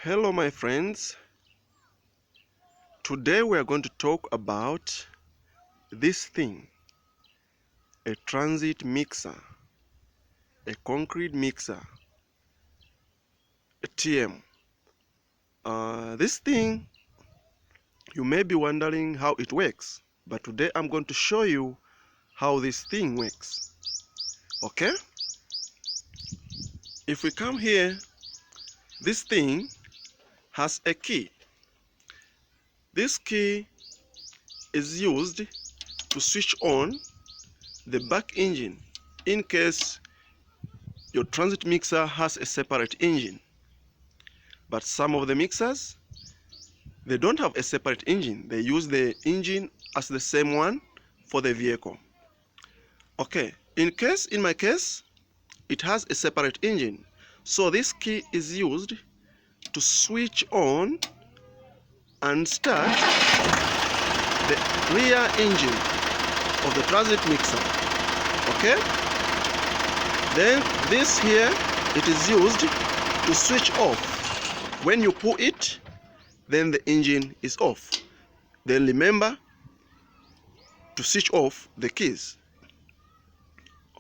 Hello my friends, today we are going to talk about this thing, a transit mixer, a concrete mixer, a TM. This thing, you may be wondering how it works, but today I'm going to show you how this thing works. Okay? If we come here, this thing has a key. This key is used to switch on the back engine in case your transit mixer has a separate engine. But some of the mixers, they don't have a separate engine. They use the engine as the same one for the vehicle. Okay, in my case, it has a separate engine. So this key is used to switch on and start the rear engine of the transit mixer. Okay? Then this here, it is used to switch off. When you pull it, then the engine is off. Then remember to switch off the keys.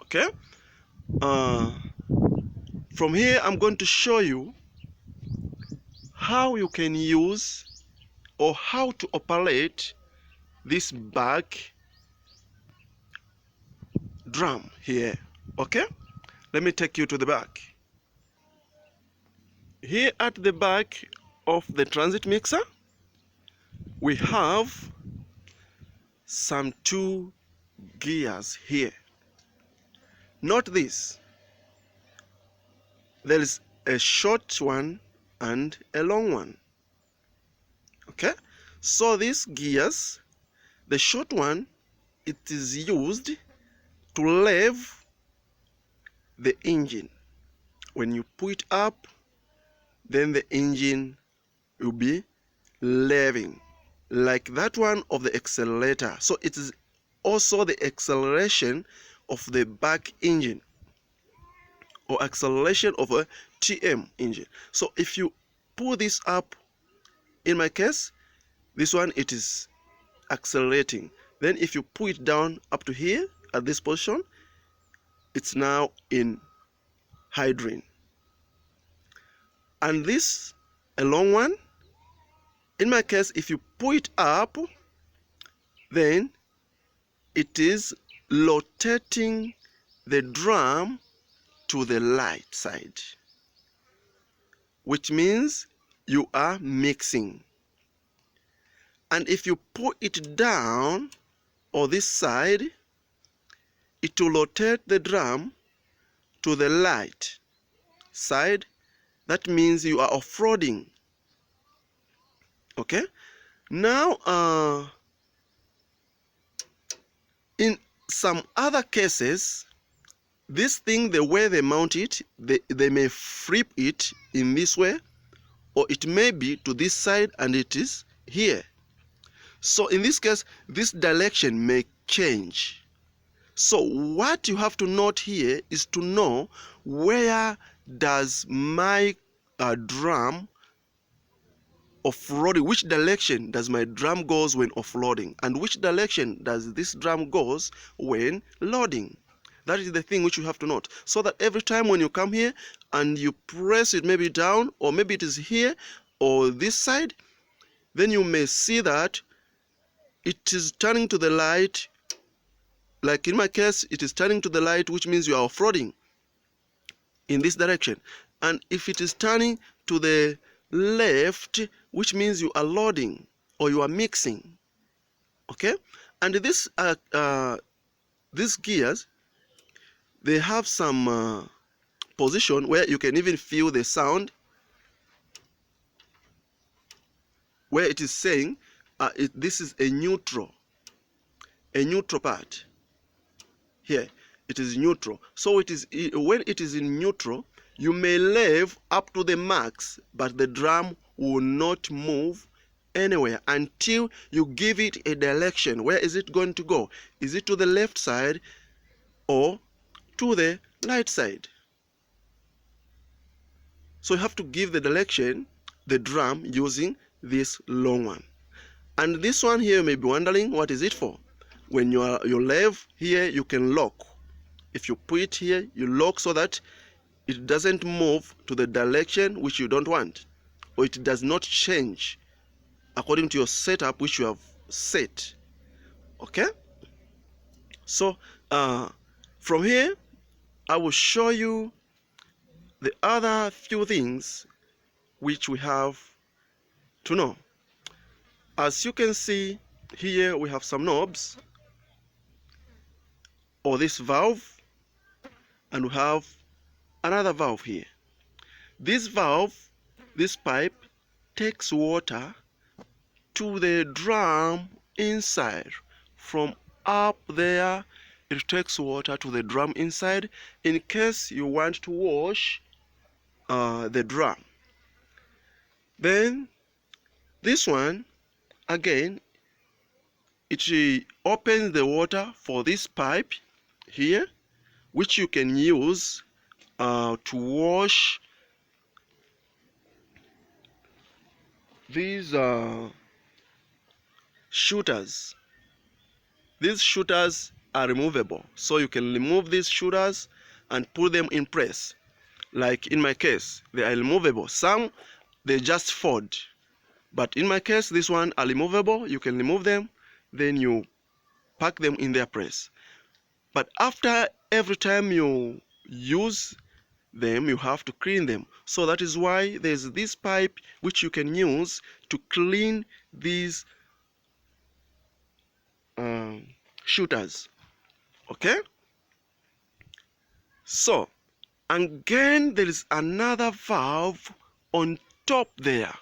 Okay? From here, I'm going to show you how you can use or how to operate this back drum here. Okay? Let me take you to the back. Here at the back of the transit mixer, we have some two gears here. Note this. There is a short one and a long one. Okay? So these gears, the short one, it is used to lev the engine. When you pull it up, then the engine will be leving, like that one of the accelerator. So it is also the acceleration of the back engine or acceleration of a TM engine. So if you pull this up, in my case, this one, it is accelerating. Then if you pull it down up to here at this position, it's now in hydrogen. And this, a long one, in my case, if you pull it up, then it is rotating the drum to the light side, which means you are mixing. And if you pull it down or this side, it will rotate the drum to the light side. That means you are off-roading. Okay? Now, in some other cases, this thing, the way they mount it, they may flip it in this way, or it may be to this side and it is here. So in this case, this direction may change. So what you have to note here is to know where does my drum off-roading, which direction does my drum goes when off-loading, and which direction does this drum goes when loading. That is the thing which you have to note, so that every time when you come here and you press it maybe down, or maybe it is here or this side, then you may see that it is turning to the light. Like in my case, it is turning to the light, which means you are off-roading in this direction. And if it is turning to the left, which means you are loading or you are mixing. Okay? And these gears, they have some position where you can even feel the sound, where it is saying this is a neutral part. Here it is neutral. So it is, when it is in neutral, you may lev up to the max, but the drum will not move anywhere until you give it a direction. Where is it going to go? Is it to the left side or to the right side? So you have to give the direction the drum using this long one. And this one here, you may be wondering, what is it for? When your lathe here, you can lock. If you put it here, you lock so that it doesn't move to the direction which you don't want, or it does not change according to your setup which you have set. Okay, so from here I will show you the other few things which we have to know. As you can see here, we have some knobs, or this valve, and we have another valve here. This valve, this pipe, takes water to the drum inside. From up there, it takes water to the drum inside in case you want to wash the drum. Then this one, again, it opens the water for this pipe here, which you can use to wash these shooters. These shooters are removable, so you can remove these shooters and put them in press. Like in my case, they are removable. Some, they just fold, but in my case, this one are removable. You can remove them, then you pack them in their press. But after every time you use them, you have to clean them. So that is why there's this pipe which you can use to clean these shooters. Okay, so again there is another valve on top there.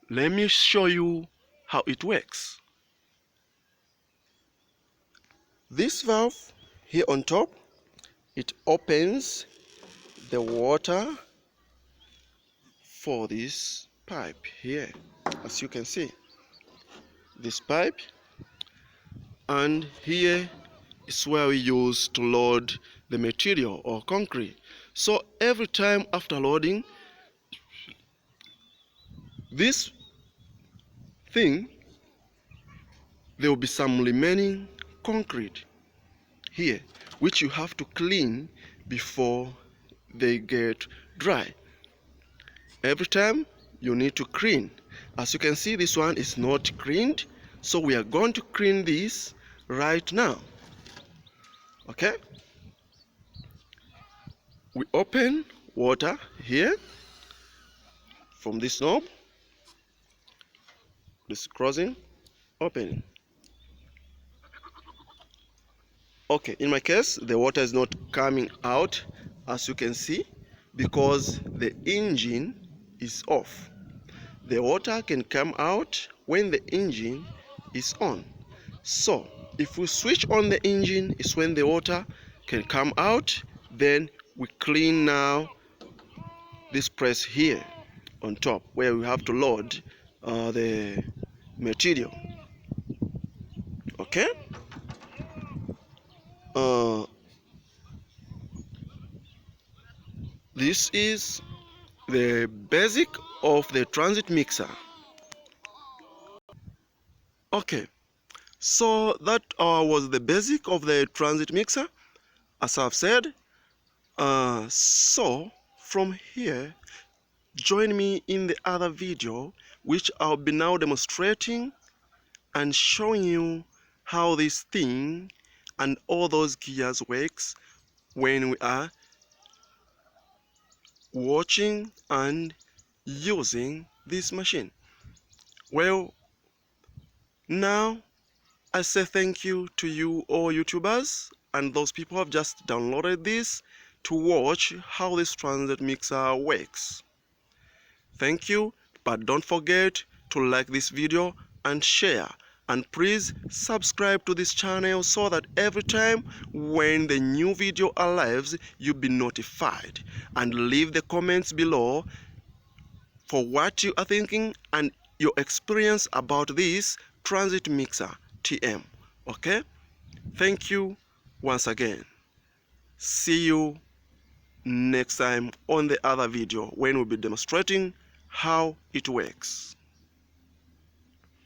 Let me show you how it works. This valve here on top, it opens the water for this pipe here, as you can see, this pipe. And here is where we use to load the material or concrete. So every time after loading, this thing, there will be some remaining concrete here, which you have to clean before they get dry. Every time you need to clean. As you can see, this one is not cleaned, so we are going to clean this right now. Okay, we open water here from this knob, this crossing, opening. Okay, in my case, the water is not coming out, as you can see, because the engine is off. The water can come out when the engine is on. So if we switch on the engine, is when the water can come out. Then we clean now this press here on top, where we have to load the material. Okay, this is the basic of the transit mixer. Okay, so that was the basic of the transit mixer, as I've said. So from here, join me in the other video, which I'll be now demonstrating and showing you how this thing and all those gears works when we are watching and using this machine. Well, now I say thank you to you all YouTubers and those people who have just downloaded this to watch how this transit mixer works. Thank you, but don't forget to like this video and share, and please subscribe to this channel so that every time when the new video arrives, you'll be notified. And leave the comments below for what you are thinking and your experience about this transit mixer TM. Okay, thank you once again. See you next time on the other video when we'll be demonstrating how it works.